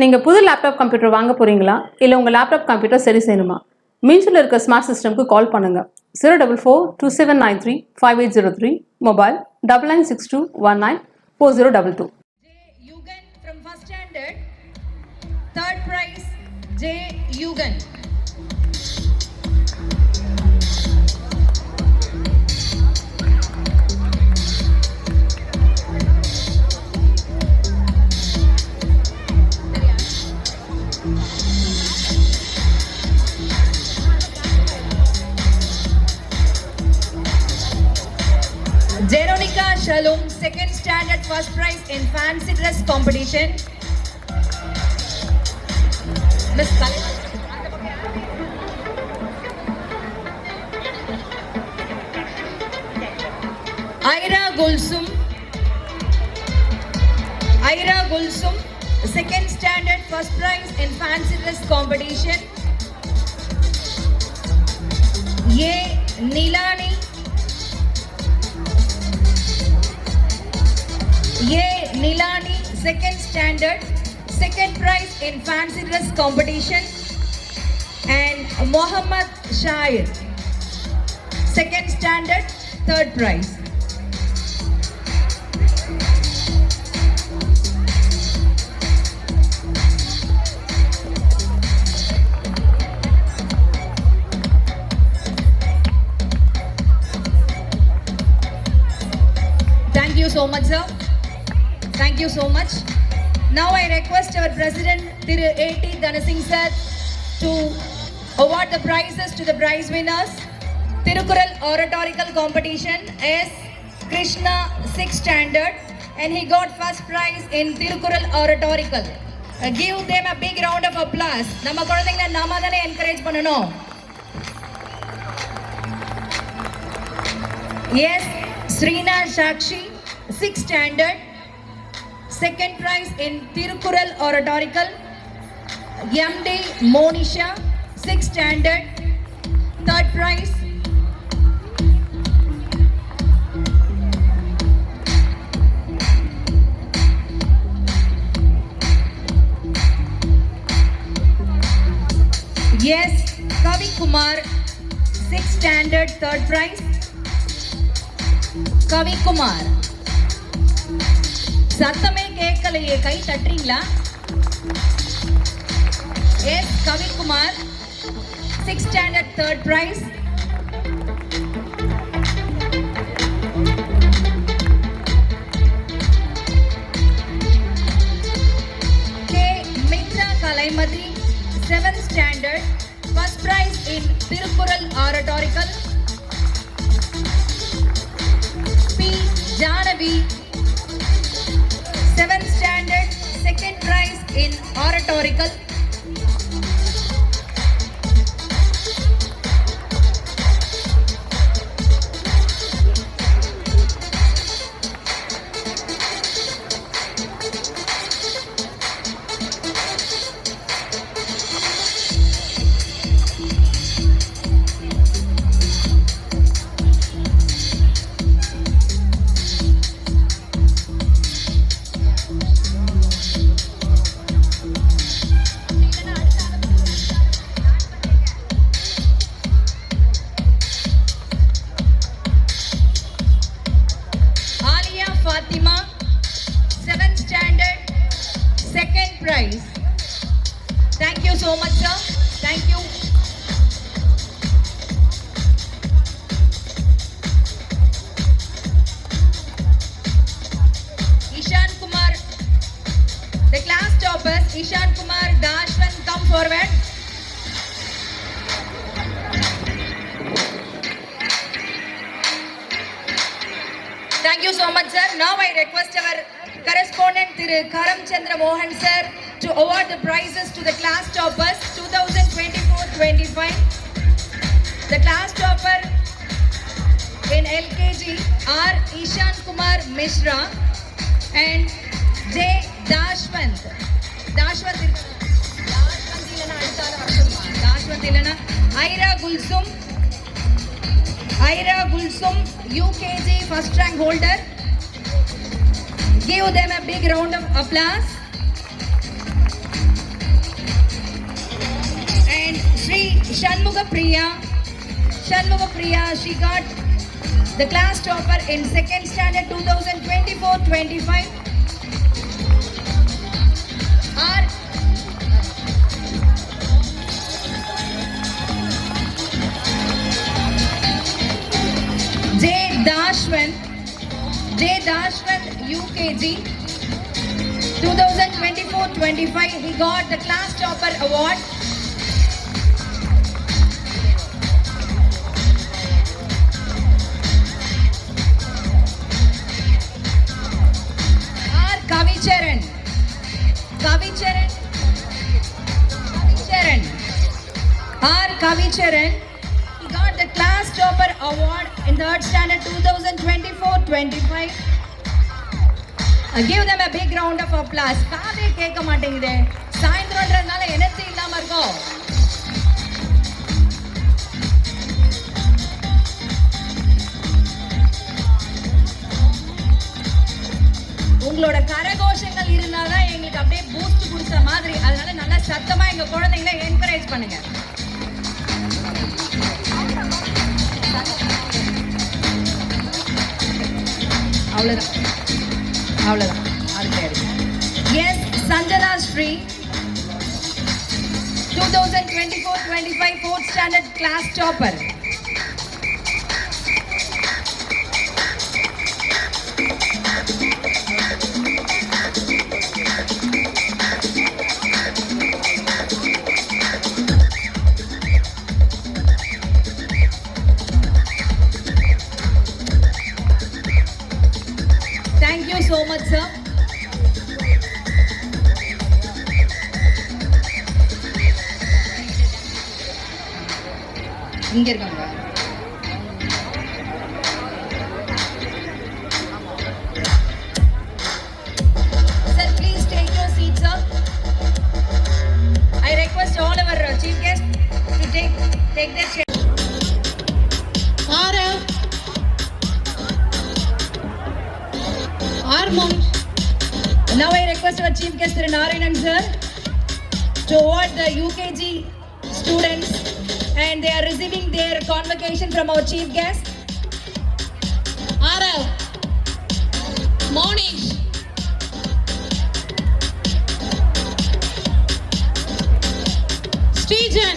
நீங்கள் புது laptop computer வாங்க போகிறீங்களா இல்லை உங்கள் லேப்டாப் கம்ப்யூட்டர் சரி செய்யணுமா? மீன்ஸில் இருக்க ஸ்மார்ட் சிஸ்டம்க்கு கால் பண்ணுங்கள். 04427935803, mobile 9962194022. J. Yugan from first standard, third prize J. Yugan. Jeronica Shalom, second standard, first prize in fancy dress competition. Miss Kalima. Ira Gulsum, second standard, first prize in fancy dress competition. Ye Nilani. Nilani, second standard, second prize in fancy dress competition. And Mohammad Shair, second standard, third prize. Thank you so much, sir. Thank you so much. Now I request our President Thiru A.T. Dhanasingh sir to award the prizes to the prize winners. Tirukural Oratorical Competition S. Krishna 6th standard, and he got first prize in Tirukural Oratorical. Give them a big round of applause. Nama kuladinga nama thane encourage pannanom. Yes, Srina Shakshi 6th standard, second prize in Tirukural Oratorical. MD Monisha 6th standard, third prize. Yes, Kavi Kumar 6th standard, third prize. Kavi Kumar. சத்தமே கேட்கலையே, கை தட்டுறீங்களா? Yes Kavikumar 6th standard, third prize. K. Mitra Kalaimati 7th standard, first prize in Tirukural Oratorical. P. Janavi 7th standard, second prize in Oratorical. Fatima 7th standard, second prize. Thank you so much, sir. Thank you. Ishan Kumar, the class toppers, Ishan Kumar, Dashwan, come forward. Thank you so much, sir. Now I request our correspondent Thiru Karam Chandra Mohan sir to award the prizes to the class toppers 2024-25. The class topper in LKG are Ishan Kumar Mishra and J. Dashwant Ilana, Ira Gulsum, UKG first rank holder. Give them a big round of applause. Shanmuga Priya, she got the class topper in second standard 2024-25. R. J. Dashwan, UKG 2024-25. He got the class topper award. Kavicharan, he got the class topper award in third standard 2024-25. Give them a big round of applause. காதே கேட்க மாட்டேங்குதே, சாயந்தரம்ன்றதுனால energy இல்லாம இருக்கும். உங்களோட கரகோஷங்கள் இருந்தாதான் எங்களுக்கு அப்படியே boost கொடுத்த மாதிரி. அதனால நல்லா சத்தமா எங்க குழந்தைங்களை என்கரேஜ் பண்ணுங்க. அவ்வளவுதான். S Sanjana Sri 2024-25 4th standard class topper. Thank you so much, sir. இங்க இருக்காங்க. Sir, please take your seat, sir. I request all our chief guests to take their chair. Now I request our chief guest Narayanan sir to award the UKG students, and they are receiving their convocation from our chief guest. Arav, Monish, Stejan.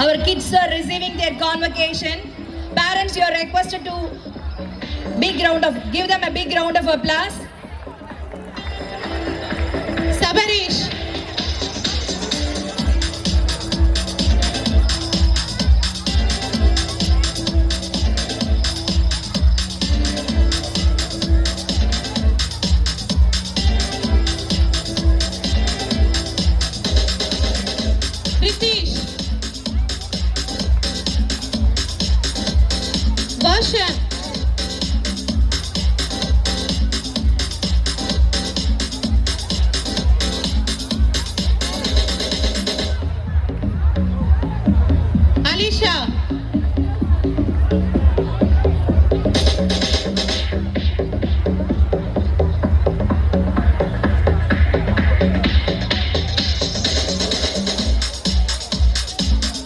Our kids are receiving their convocation. Parents, you are requested to give them a big round of applause. Sabarish, Ritish, Varshan, Alisha,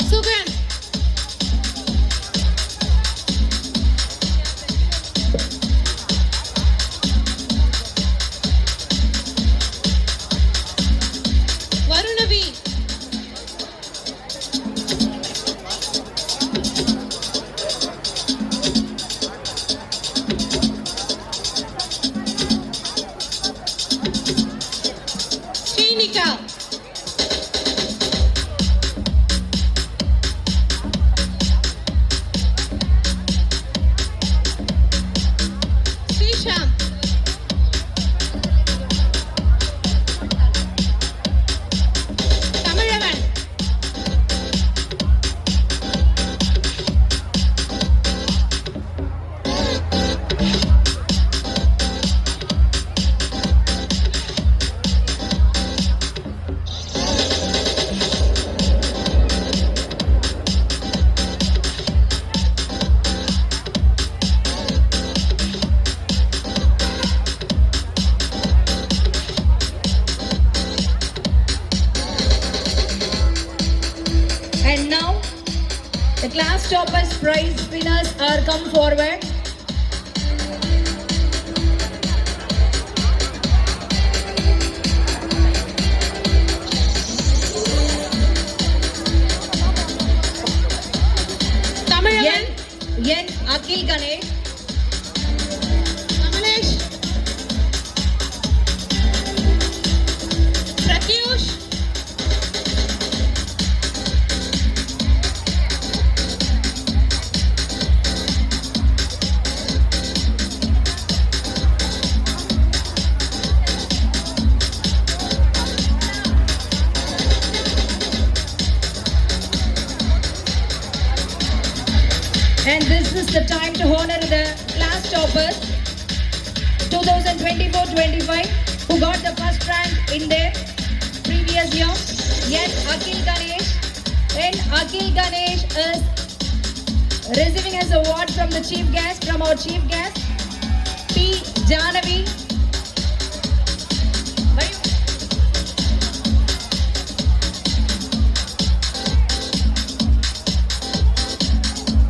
Sugan, Varunavi, Srinika, Srisham, Tamaravan, The class toppers prize winners are come forward. தமிழன் N. Akhil Ganesh. Kamlesh Pratyush And this is the time to honor the class toppers 2024-25 who got the first rank in their previous year. N. Akhil Ganesh. N. Akhil Ganesh is receiving his award from the chief guest, from our chief guest, P. Janavi.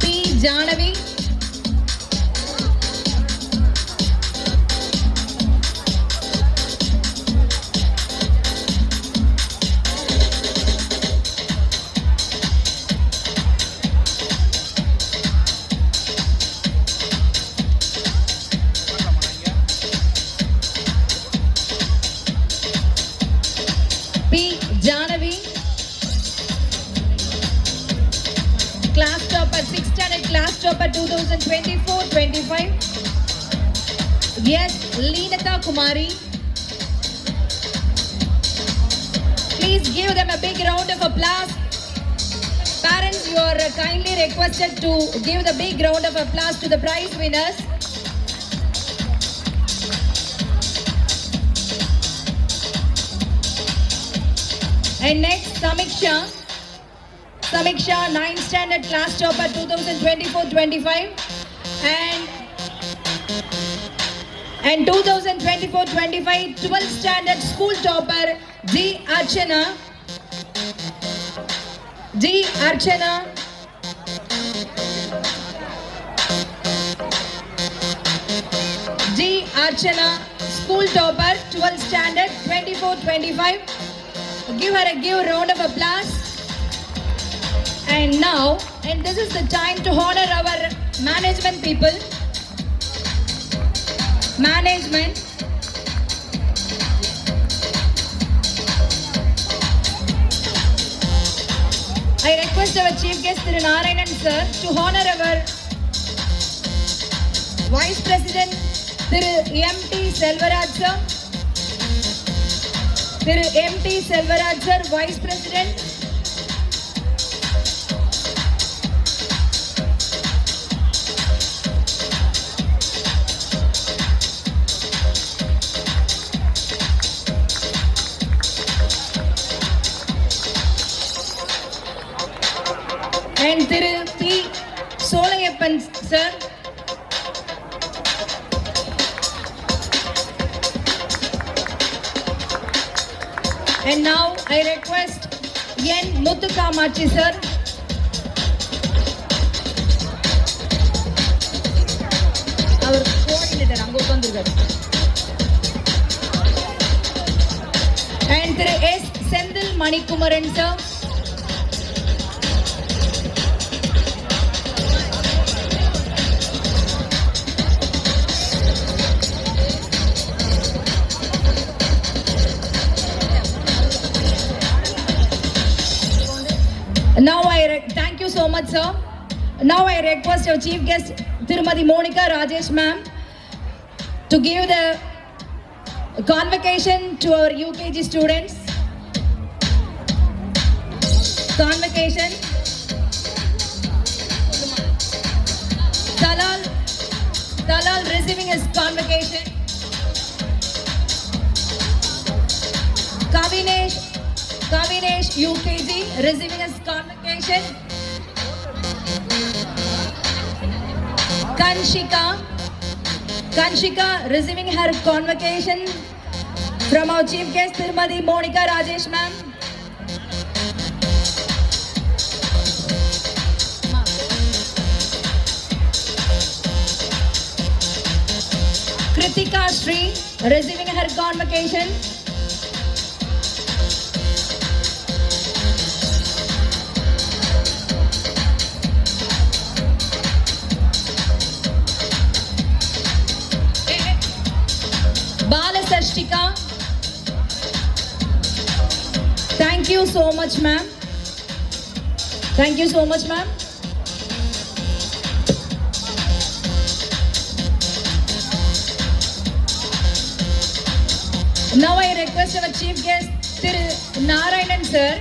P. Janavi. P. Janavi. Class topper, 6th standard class topper 2024-25. Yes, Leenata Kumari. Please give them a big round of applause. Parents, you are kindly requested to give the big round of applause to the prize winners. And next, Samiksha. Samiksha, 9th standard class topper 2024-25. And 2024-25 12th standard school topper G. Archana. G. Archana. G. Archana, school topper 12th standard 24-25. Give her a round of applause. And now, and this is the time to honor our management people. Management. I request our chief guest Thiru Narayanan sir to honor our Vice President Thiru M.T. Selvaraj sir. Thiru M.T. Selvaraj sir, Vice President. And Thiru P. Solayappan sir. And now I request N. Muthukamachi sir. Our coordinator அங்க உட்கார்ந்திருக்காரு. And Thiru S. Senthil Manikumaran sir. Now thank you so much sir. Now I request our chief guest Tirumati Monica Rajesh ma'am to give the convocation to our UKG students. Convocation. Talal receiving his convocation. Kavinesh UKG receiving his convocation. Kanshika receiving her convocation from our chief guest Tirumati Monica Rajesh ma'am. Koshika Sri receiving her convocation. Bala Sashtika. Thank you so much, ma'am. Thank you so much, ma'am. Now I request our chief guest, Thiru Narayanan sir,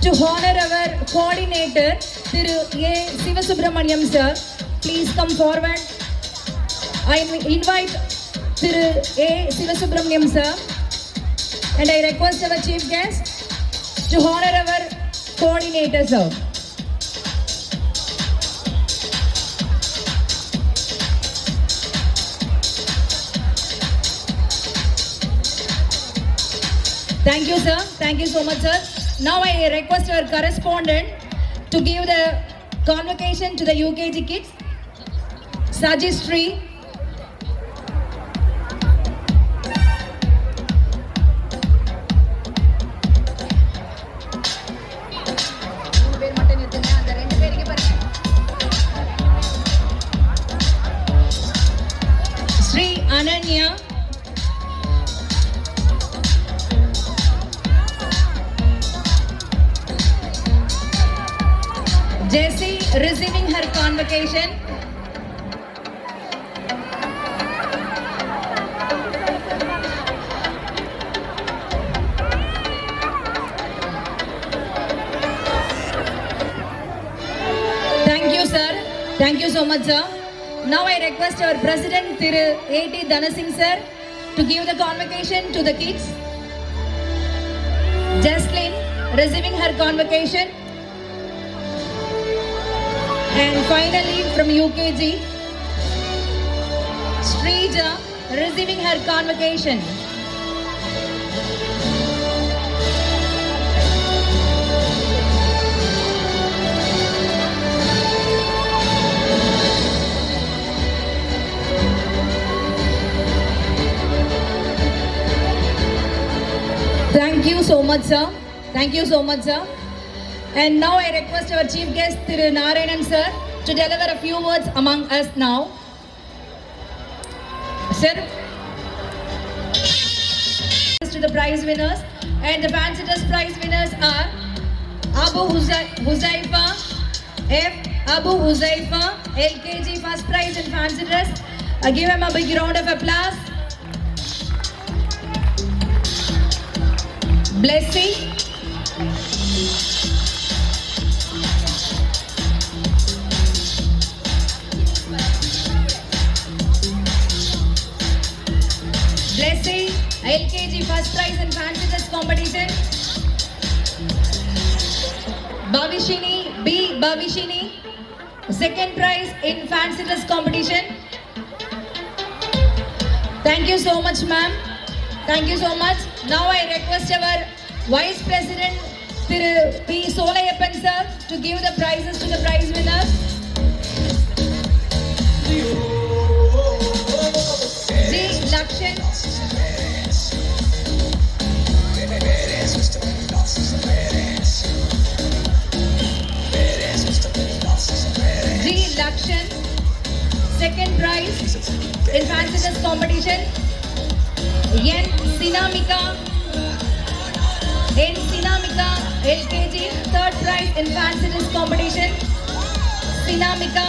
to honor our coordinator, Thiru A. Sivasubramaniam sir. Please come forward. I invite Thiru A. Sivasubramaniam sir, and I request our chief guest to honor our coordinator sir. Thank you, sir. Thank you so much, sir. Now I request our correspondent to give the convocation to the UKG kids. Sajistri. Sri Ananya. Jessie receiving her convocation. Thank you, sir. Thank you so much, sir. Now I request our president, Thiru A.T. Dhanasingh sir, to give the convocation to the kids. Jaslyn receiving her convocation. And finally, from UKG, Srija receiving her convocation. Thank you so much, sir. Thank you so much, sir. And now I request our chief guest, Thiru Narayanan sir, to deliver a few words among us now. Sir, to the prize winners, and the Fancy Dress prize winners are Abu Huzaifa, F. Abu Huzaifa, LKG first prize in Fancy Dress. Give him a big round of applause. Blessing. Blessing, LKG first prize in Fancy Dress competition. Bhavishini, B. Bhavishini, second prize in Fancy Dress competition. Thank you so much, ma'am. Thank you so much. Now I request our Vice President, Thiru P. Solayappan sir, to give the prizes to the prize winners. G. Lakshan. G. Lakshan, second prize in Fancy Dress competition. N. Sinamika. N. Sinamika, LKG, third prize in Fancy Dress competition. Sinamika.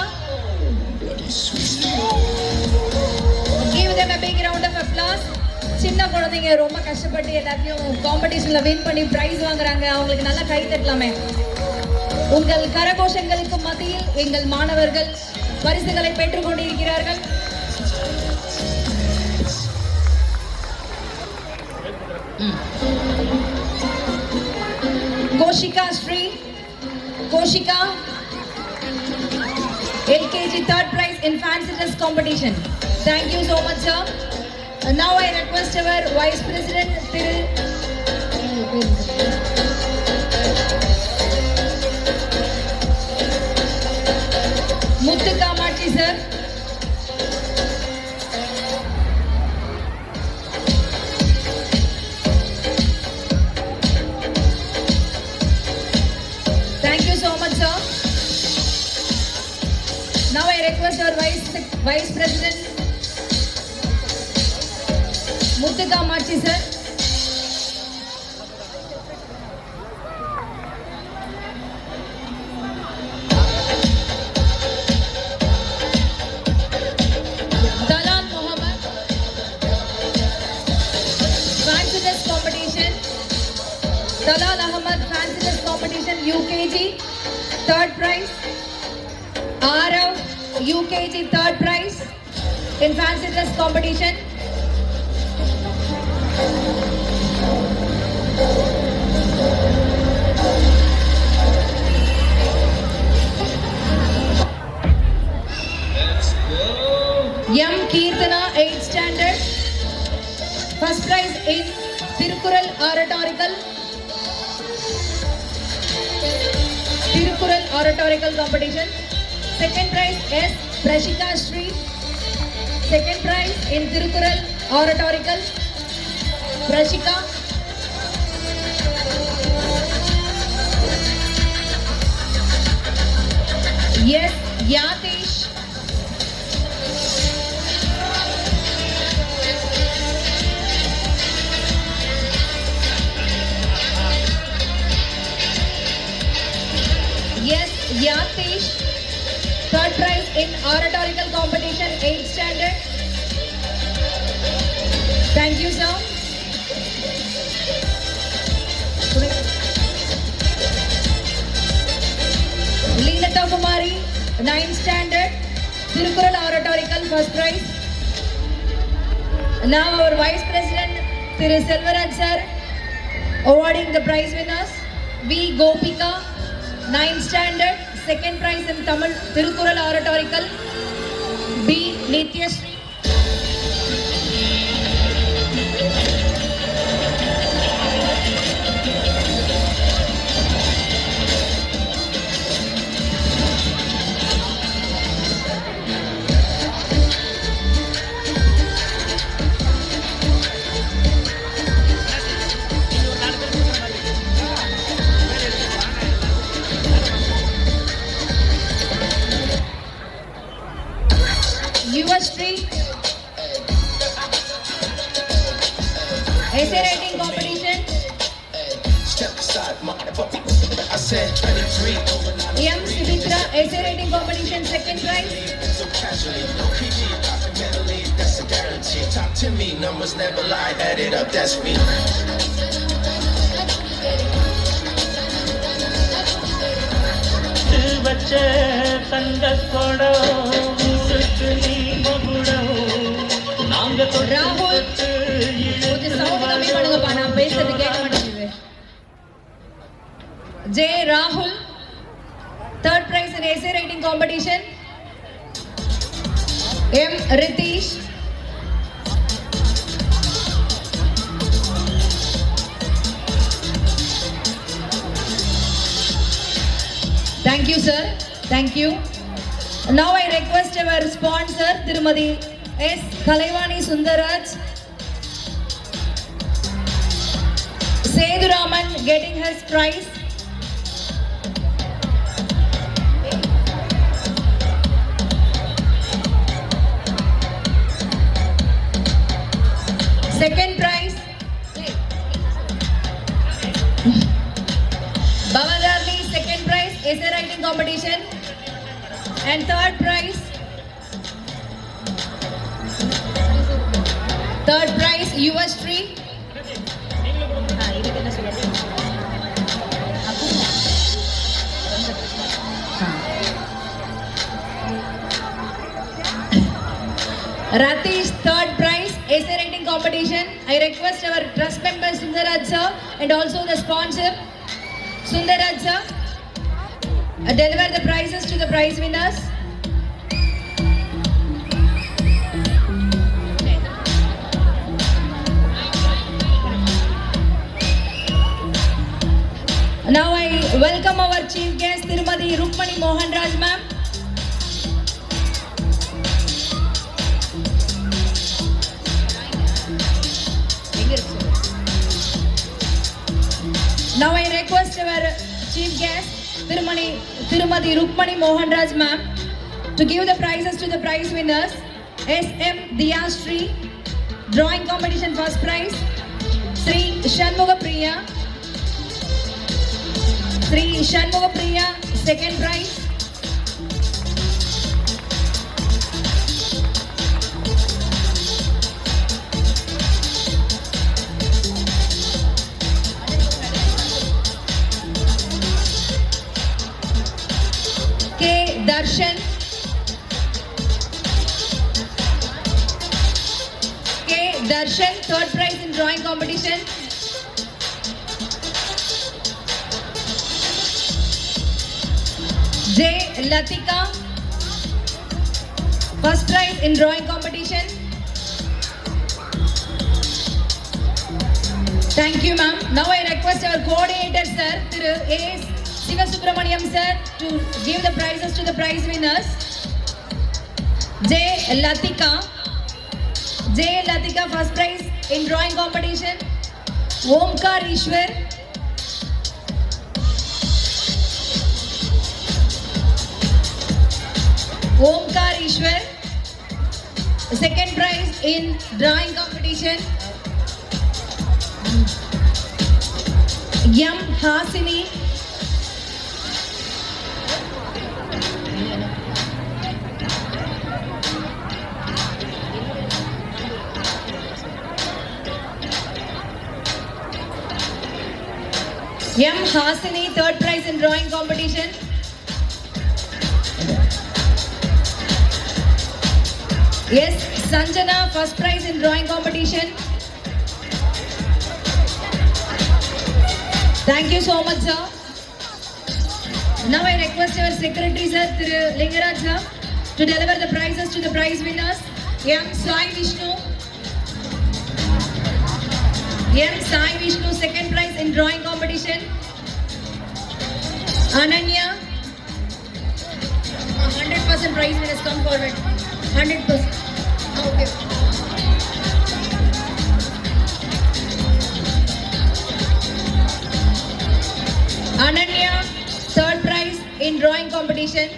Give them a big round of applause. சின்ன குழந்தைங்க ரொம்ப கஷ்டப்பட்டு எல்லாத்தையும் காம்படிஷன்ல win பண்ணி price வாங்குறாங்க. அவங்களுக்கு நல்லா கை தட்டலாமே. உங்கள் கரகோஷங்களுக்கு மத்தியில் எங்கள் மாணவர்கள் பரிசுகளை பெற்றுக் கொண்டிருக்கிறார்கள். Koshika Sri, Koshika, LKG third prize in Fancy Dress competition. Thank you so much, sir. Now I request our Vice President, Thiru Muthu Kamachi sir, request our Vice President Murtuka Machi sir. Dalal Muhammad. Fancy dress competition. Dalal Ahmad fancy dress competition UKG third prize. Arav UKG third prize in fancy dress competition. M Keerthana 8th standard first prize in Tirukural oratorical competition. Second prize S Prashika Street. Second prize in Tirukural oratorical. Prashika. Yes Yatish. Yes Yatish. Third prize in oratorical competition 8th standard. Thank you sir. Leenata Kumari 9th standard Tirukural oratorical first prize. Now our Vice President Thiru Selvaraj sir awarding the prize winners. V Gopika 9th standard second prize in Tamil Tirukural oratorical. B Nityashree. Yuvashree essay writing competition. M Sivitra essay writing competition second prize. Talk to me, numbers never lie, add it up, that's me. வச்ச தங்க கொடம் ஊருக்கு நீ மகுடம் நாங்க ராகுல் கொஞ்சம் sound கம்மி பண்ணுங்கப்பா, நான் பேசுறது கேட்க மாட்டேங்குது. J Rahul third prize in essay writing competition. M Ritish. Thank you sir, thank you. Now I request our sponsor Tirumadi S Kalaivani Sundaraj Seduraman getting his prize. Second prize Bavadarli second prize essay writing competition, and third prize Yuvashree. Ratish third prize essay writing competition. I request our trust member Sundaraj sir and also the sponsor Sundaraj sir deliver the prizes to the prize winners. Now I welcome our chief guest Tirumadi Rukmani Mohan Raj ma'am. Now I request our chief guest Tirumadi Rukmani Mohan Raj ma'am To give the prizes to the prize winners, SM Diyashri, drawing competition first prize, Sri Shanmuga Priya, second prize, K. Darshan, third prize in drawing competition. J. Latika, first prize in drawing competition. Thank you, ma'am. Now I request our coordinator, sir, Thiru A. Sivasubramaniam, sir, to give the prizes to the prize winners. J. Latika, first prize in drawing competition. Omkar Ishwar. Second prize in drawing competition. M. Hasini. Third prize in drawing competition. Yes, Sanjana, first prize in drawing competition. Thank you so much, sir. Now I request our secretary, sir, Thiru Lingaraj, sir, to deliver the prizes to the prize winners. M. Sai Vishnu, second prize in drawing competition. Ananya, 100% prize winners, come forward. 100%. Okay. Ananya, third prize in drawing competition.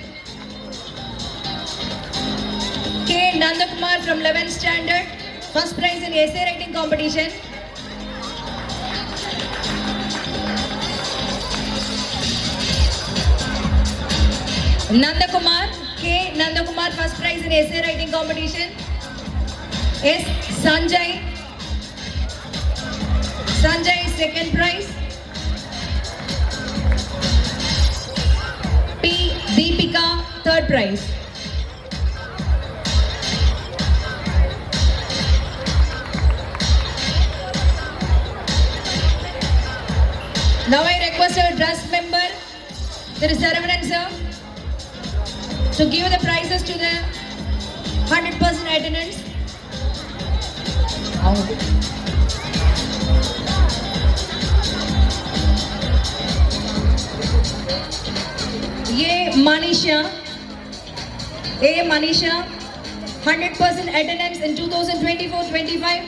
K. Nandakumar from 11th standard, first prize in essay writing competition. K. Nandakumar, first prize in essay writing competition. S. Sanjay, second prize. P. Deepika, third prize. Now I request our trust member, there is Saravanan sir, to give the prizes to the 100% attendance. A. Manisha, 100% attendance in 2024-25.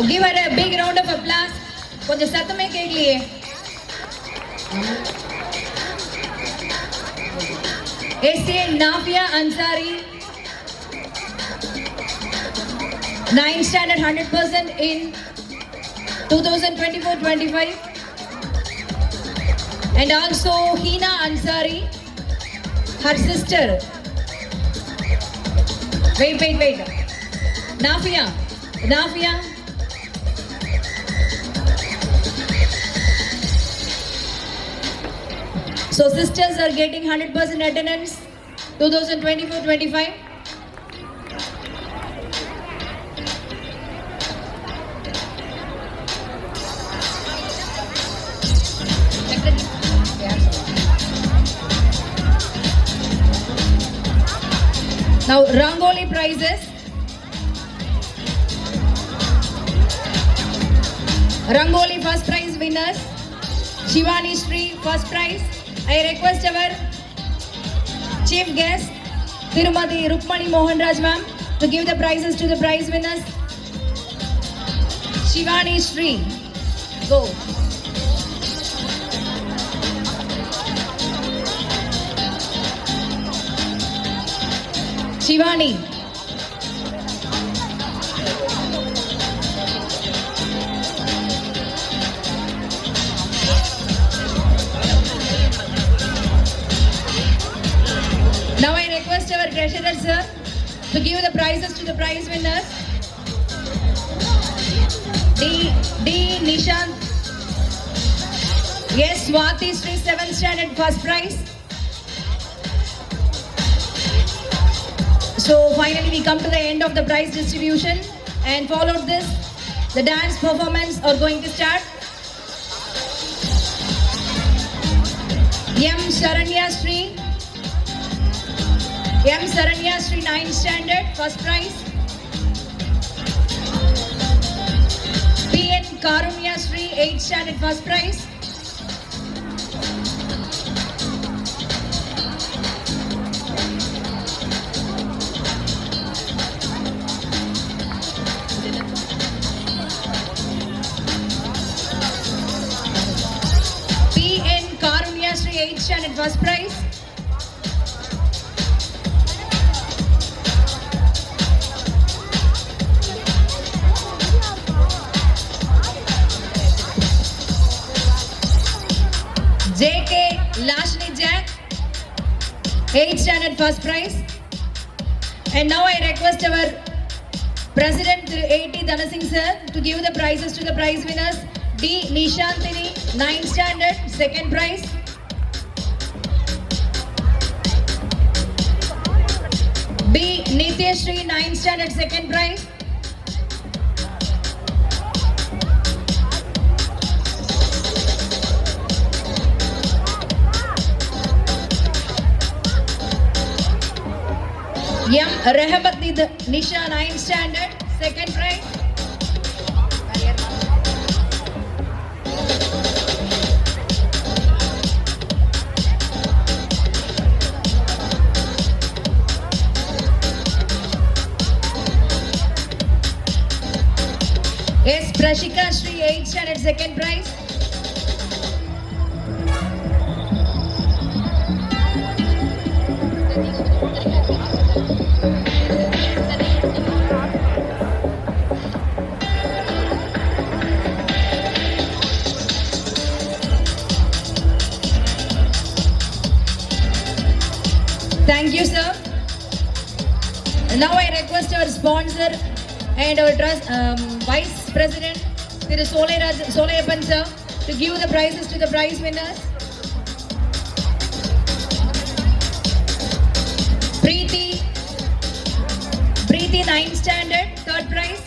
Give her a big round of applause. கொஞ்சம் சத்தமே கேட்கலையே. S.A. Nafia Ansari, 9th standard, 100% in 2024-25. And also Hina Ansari, her sister. Wait. Nafia. So sisters are getting 100% attendance 2024-25. Now Rangoli prizes. Rangoli first prize winners. Shivani Sri first prize. I request our chief guest Tirumati Rukmani Mohanraj ma'am to give the prizes to the prize winners. Shivani Sri, go. Shivani. Now I request our treasurer sir to give the prizes to the prize winners. D. Nishant. Yes, Swati Sri 7th standard first prize. So finally we come to the end of the prize distribution, and followed this, the dance performance are going to start. M. Saranya Sri 9th standard first prize. P.N. Karunya Sri 8th standard first prize. P.N. Karunya Sri 8th standard first prize. J.K. Lashni Jack 8th standard first prize. And now I request our President A.T. Dhanasingh sir to give the prizes to the prize winners. D. Nishantini 9th standard second prize. B. Nityashri 9th standard second prize. M. Rehabat Nisha 9th standard second prize. S. Prashika Sri 8th standard second prize. Thank you, sir. Now I request our sponsor and our Vice President, Thiru Solayappan sir, to give the prizes to the prize winners. Preeti 9th standard, third prize.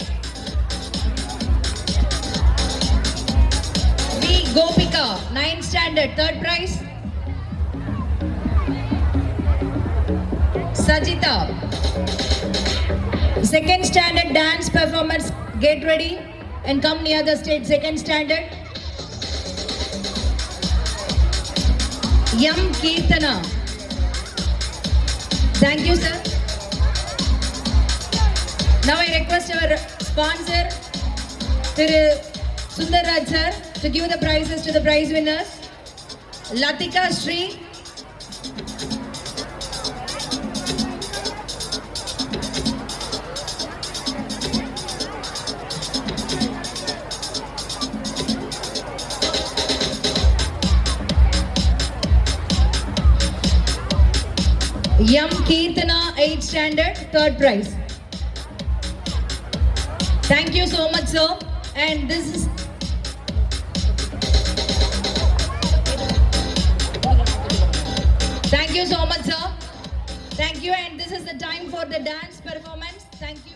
V. Gopika 9th standard, third prize. Sajita, second standard dance performance, get ready and come near the stage, second standard. M. Kirtana. Thank you, sir. Now I request our sponsor, Thiru Sundarraj sir, to give the prizes to the prize winners. Latika Sri. M. Kirtana 8th standard, third prize. Thank you so much, sir. And this is thank you so much, sir. Thank you, and this is the time for the dance performance. Thank you.